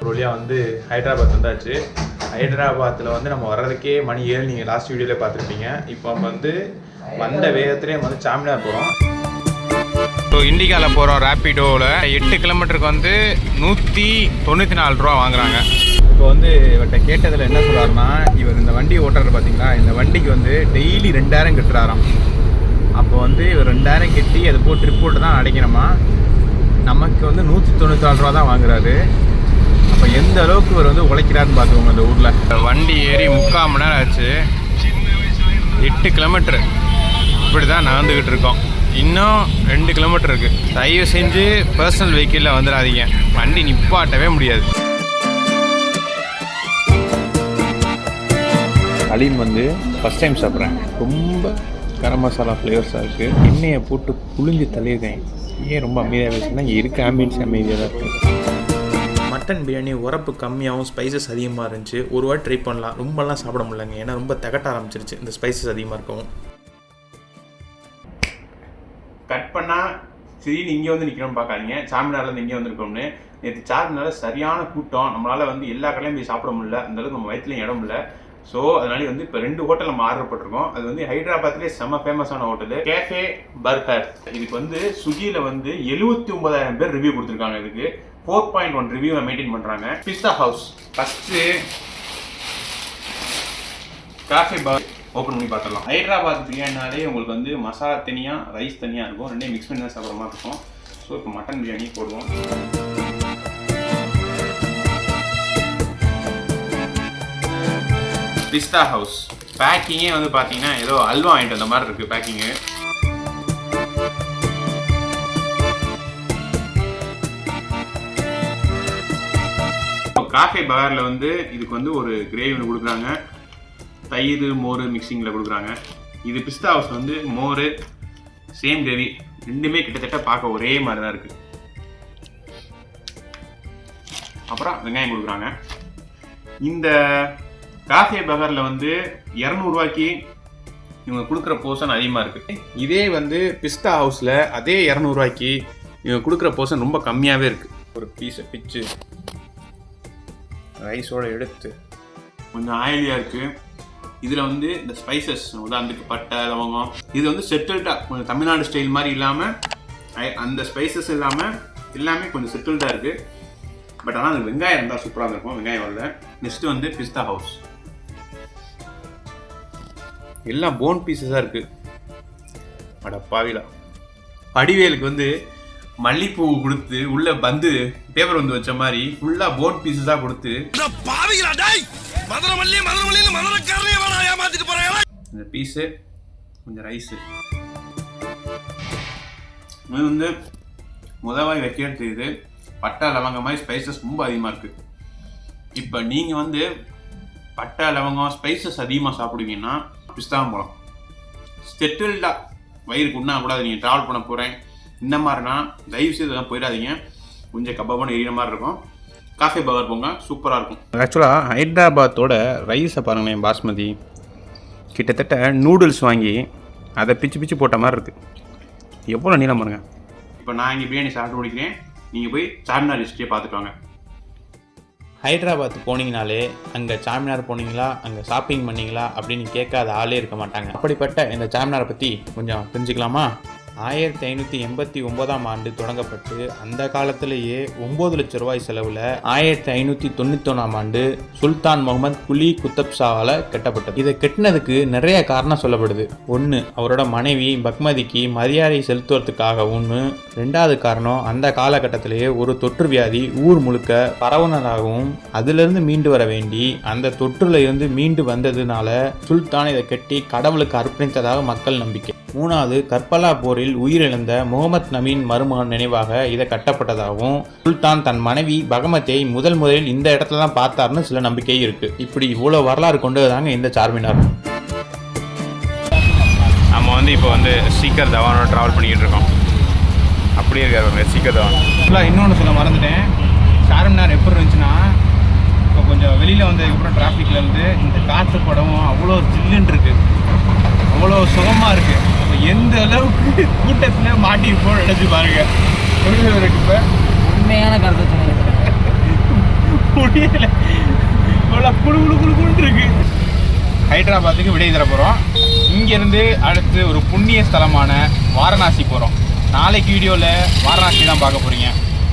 ஒரு வழியாக வந்து ஹைதராபாத் வந்தாச்சு. ஹைதராபாத்தில் வந்து நம்ம வர்றதுக்கே மணி 7 நீங்கள் லாஸ்ட் வீடியோவில் பார்த்துருப்பீங்க. இப்போ நம்ம வந்து வந்த வேகத்துலேயே வந்து சாமினார் போகிறோம். ஸோ இண்டிகாவில் போகிறோம். ரேப்பிடோவில் 8 கிலோமீட்டருக்கு வந்து 194 ரூபா வாங்குறாங்க. இப்போ வந்து இவர்கிட்ட கேட்டதில் என்ன சொல்கிறாருன்னா, இவர் இந்த வண்டி ஓட்டுறது பார்த்தீங்களா, இந்த வண்டிக்கு வந்து டெய்லி 2000 கட்டுறாராம். அப்போ வந்து இவர் 2000 கட்டி அது போட்டு ட்ரிப் போட்டு தான் அடைக்கணுமா. நமக்கு வந்து 194 ரூபா தான் வாங்குறாரு. அப்போ எந்த அளவுக்கு இவர் வந்து உழைக்கிறாருன்னு பார்த்துக்கோங்க. இந்த ஊரில் வண்டி ஏறி 3/4 மணி நேரம் ஆச்சு. 8 கிலோமீட்டரு இப்படி தான் நடந்துக்கிட்டு இருக்கோம். இன்னும் 2 கிலோமீட்டர் இருக்குது. தயவு செஞ்சு பர்சனல் வெஹிக்கிளில் வந்துடாதீங்க, வண்டி நிப்பாட்டவே முடியாது. ஹலீம் வந்து ஃபஸ்ட் டைம் சாப்பிட்றேன். ரொம்ப கரம் மசாலா ஃப்ளேவர்ஸாக இருக்குது. எண்ணெயை போட்டு புளிஞ்சு தள்ளியிருக்கேன். ஏன் ரொம்ப அமைதியாக பேசுனா இங்கே இருக்க ஆம்பியன்ஸ் அமைதியாக தான் இருக்குது. மட்டன் பிரியாணி உரப்பு கம்மியாகவும் ஸ்பைசஸ் அதிகமாக இருந்துச்சு. ஒரு வாட்டி ட்ரை பண்ணலாம். ரொம்பலாம் சாப்பிட முடியலங்க, ஏன்னா ரொம்ப திகட்ட ஆரம்பிச்சிருச்சு இந்த ஸ்பைசஸ் அதிகமாக இருக்கவும். கட் பண்ணால் சரின்னு இங்கே வந்து நிற்கிறோம்னு பார்க்காதீங்க. சாமினார்லேருந்து இங்கே வந்துருக்கோம்னு. நேற்று சாமினாரில் சரியான கூட்டம். நம்மளால் வந்து எல்லா கடையிலையும் போய் சாப்பிட முடியல. அந்தளவுக்கு நம்ம வயிற்றுலையும் இடம் இல்லை. ஸோ அதனால வந்து இப்போ 2 ஹோட்டல் நம்ம ஆர்டர் போட்டிருக்கோம். அது வந்து ஹைதராபாத்லேயே செம்ம ஃபேமஸான ஹோட்டலு கேஃபே பர்ஹர். இதுக்கு வந்து ஸ்விக்கியில் வந்து 79,000 பேர் ரிவ்யூ கொடுத்துருக்காங்க. இதுக்கு 4.1 ரிவ்யூவை மெயின்டைன் பண்ணுறாங்க. பிஸ்தா ஹவுஸ் ஃபஸ்ட்டு காஃபே பார் ஓப்பன் பண்ணி பார்த்துடலாம். ஹைதராபாத் பிரியாணினாலே உங்களுக்கு வந்து மசாலா தனியாக ரைஸ் தனியாக இருக்கும். ரெண்டையும் மிக்ஸ் பண்ணி தான் சாப்பிட்ற மாதிரி இருக்கும். ஸோ இப்போ மட்டன் பிரியாணி போடுவோம். பிஸ்தா ஹவுஸ் பேக்கிங்கே வந்து பார்த்தீங்கன்னா ஏதோ அல்வா வாங்கிட்டு வந்த மாதிரி இருக்குது பேக்கிங்கு. காஃபே பகாரில் வந்து இதுக்கு வந்து ஒரு கிரேவி ஒன்று கொடுக்குறாங்க. தயிர் மோர் மிக்சிங்கில் கொடுக்குறாங்க. இது பிஸ்தா ஹவுஸ் வந்து மோர் சேம் கிரேவி, ரெண்டுமே கிட்டத்தட்ட பார்க்க ஒரே மாதிரி தான் இருக்குது. அப்புறம் வெங்காயம் கொடுக்குறாங்க. இந்த காஃபே பகாரில் வந்து 200 ரூபாய்க்கு இவங்க கொடுக்குற போர்ஷன் அதிகமாக இருக்குது. இதே வந்து பிஸ்தா ஹவுஸில் அதே 200 ரூபாய்க்கு இவங்க கொடுக்குற போர்ஷன் ரொம்ப கம்மியாகவே இருக்குது. ஒரு பீஸை பிச்சு ரைஸோடு எடுத்து கொஞ்சம் ஆயிலியாக இருக்குது. இதில் வந்து இந்த ஸ்பைசஸ் உதாரணத்துக்கு பட்டை லவங்கம் இது வந்து செட்டில்டாக கொஞ்சம் தமிழ்நாடு ஸ்டைல் மாதிரி இல்லாமல் அந்த ஸ்பைசஸ் இல்லாமல் எல்லாமே கொஞ்சம் செட்டில்டாக இருக்குது. பட் ஆனால் அது வெங்காயம் இருந்தால் சூப்பராக இருக்கும். வெங்காயம் வரல. நெக்ஸ்ட்டு வந்து பிஸ்தா ஹவுஸ் எல்லாம் போன் பீஸஸாக இருக்குது. அட பாவிலா, படிவேலுக்கு வந்து மல்லிப்பூ கொடுத்து உள்ள பந்து பேப்பர் வந்து வச்ச மாதிரி ஃபுல்லாக போன் பீஸஸாக கொடுத்து இந்த பீஸு கொஞ்சம் ரைஸு இது வந்து முதவாய் வைக்கன்னு தெரியுது. பட்டை லவங்கம் மாதிரி ஸ்பைசஸ் ரொம்ப அதிகமாக இருக்குது. இப்போ நீங்கள் வந்து பட்டை லவங்கம் ஸ்பைசஸ் அதிகமாக சாப்பிடுவீங்கன்னா பிஸ்தாவும் போகலாம். செட்டில்டாக வயிறுக்கு உண்ணா கூடாது. நீங்கள் ட்ராவல் பண்ண போகிறேன் இந்த மாதிரினா தயவுசெய்து இதெல்லாம் போயிடாதீங்க. கொஞ்சம் கப்பான எரியிற மாதிரி இருக்கும். காஃபே பர்கர் போங்க, சூப்பராக இருக்கும். ஆக்சுவலாக ஹைதராபாத்தோட ரைஸை பாருங்களேன், பாஸ்மதி கிட்டத்தட்ட நூடுல்ஸ் வாங்கி அதை பிச்சு பிச்சு போட்ட மாதிரி இருக்குது. எவ்வளோ நீளம் பாருங்க. இப்போ நான் இங்கே பிரியாணி சாப்பிட்டு முடிக்கிறேன். நீங்கள் போய் சார்மினார் ஹிஸ்ட்ரியை பார்த்துட்டு வாங்க. ஹைதராபாத் போனீங்கனாலே அங்கே சார்மினார் போனீங்களா, அங்கே ஷாப்பிங் பண்ணிங்களா அப்படின்னு கேட்காத ஆளே இருக்க மாட்டாங்க. அப்படிப்பட்ட இந்த சார்மினாரை பற்றி கொஞ்சம் தெரிஞ்சுக்கலாமா? 1589ஆம் ஆண்டு தொடங்கப்பட்டு அந்த காலத்திலேயே 9 லட்சம் ரூபாய் செலவில் 1591ஆம் ஆண்டு சுல்தான் முகமது குலி குத்தப் ஷாவால் கட்டப்பட்டது. இதை கட்டினதுக்கு நிறைய காரணம் சொல்லப்படுது. ஒன்று, அவரோட மனைவி பக்மதிக்கு மரியாதை செலுத்துவதற்காக. ஒன்று, 2வது காரணம், அந்த காலகட்டத்திலேயே ஒரு தொற்று வியாதி ஊர் முழுக்க பரவுனதாகவும் அதிலிருந்து மீண்டு வர வேண்டி அந்த தொற்றுல இருந்து மீண்டு வந்ததுனால சுல்தான் இதை கட்டி கடவுளுக்கு அர்ப்பணித்ததாக மக்கள் நம்பிக்கை. 3வது, கர்பலா போரில் உயிரிழந்த முகமது நபியின் மருமகன் நினைவாக இதை கட்டப்பட்டதாகவும் சுல்தான் தன் மனைவி பகமதியை முதலில் இந்த இடத்துல தான் பார்த்தாருன்னு சில நம்பிக்கை இருக்கு. இப்படி இவ்வளோ வரலாறு கொண்டதுதாங்க இந்த சார்மினார். நம்ம வந்து இப்போ வந்து சீக்கர் தவானோட ட்ராவல் பண்ணிக்கிட்டு இருக்கோம். அப்படியே இருக்காரு சீக்கர் தவான். ஃபுல்லாக இன்னொன்று சொல்ல மறந்துட்டேன். சார்மினார் எப்படி இருந்துச்சுன்னா, இப்போ கொஞ்சம் வெளியில் வந்ததுக்கப்புறம் டிராஃபிக்கில் இருந்து இந்த காற்று படமும் அவ்வளோ ஜில்லுன்னு இருக்குது, அவ்வளோ சுகமாக இருக்குது. அப்போ எந்த அளவுக்கு கூட்டத்தில் மாட்டிருப்போம் நினச்சி பாருங்க. இப்போ உண்மையான கருத்தை முடியல, இவ்வளோ குழு குழு குழு குழுன்னு இருக்கு. ஹைதராபாத்துக்கு விடை தர போகிறோம். இங்கேருந்து அடுத்து ஒரு புண்ணிய ஸ்தலமான வாரணாசி போகிறோம். நாளைக்கு வீடியோவில் வாரணாசி தான் பார்க்க போகிறீங்க.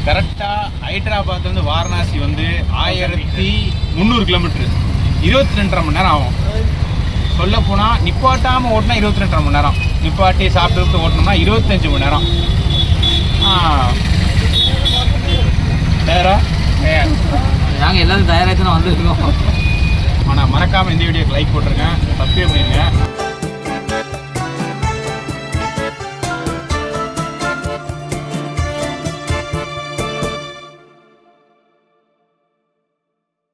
கரெக்டாக ஹைதராபாத்லேருந்து வாரணாசி வந்து 1300 கிலோமீட்ரு, 22.5 மணி நேரம் ஆகும். சொல்லப்போனால் நிப்பாட்டாமல் ஓட்டினா 22.5 மணி நேரம், நிப்பாட்டி சாப்பிட்டு ஓட்டினோம்னா 25 மணி நேரம். நாங்கள் எல்லாரும் தயாராக தான் வந்துருக்கோம். ஆனால் மறக்காமல் இந்த வீடியோக்கு லைக் போட்டிருக்கேன், சப்ஸ்கிரைப் பண்ணிடுங்க.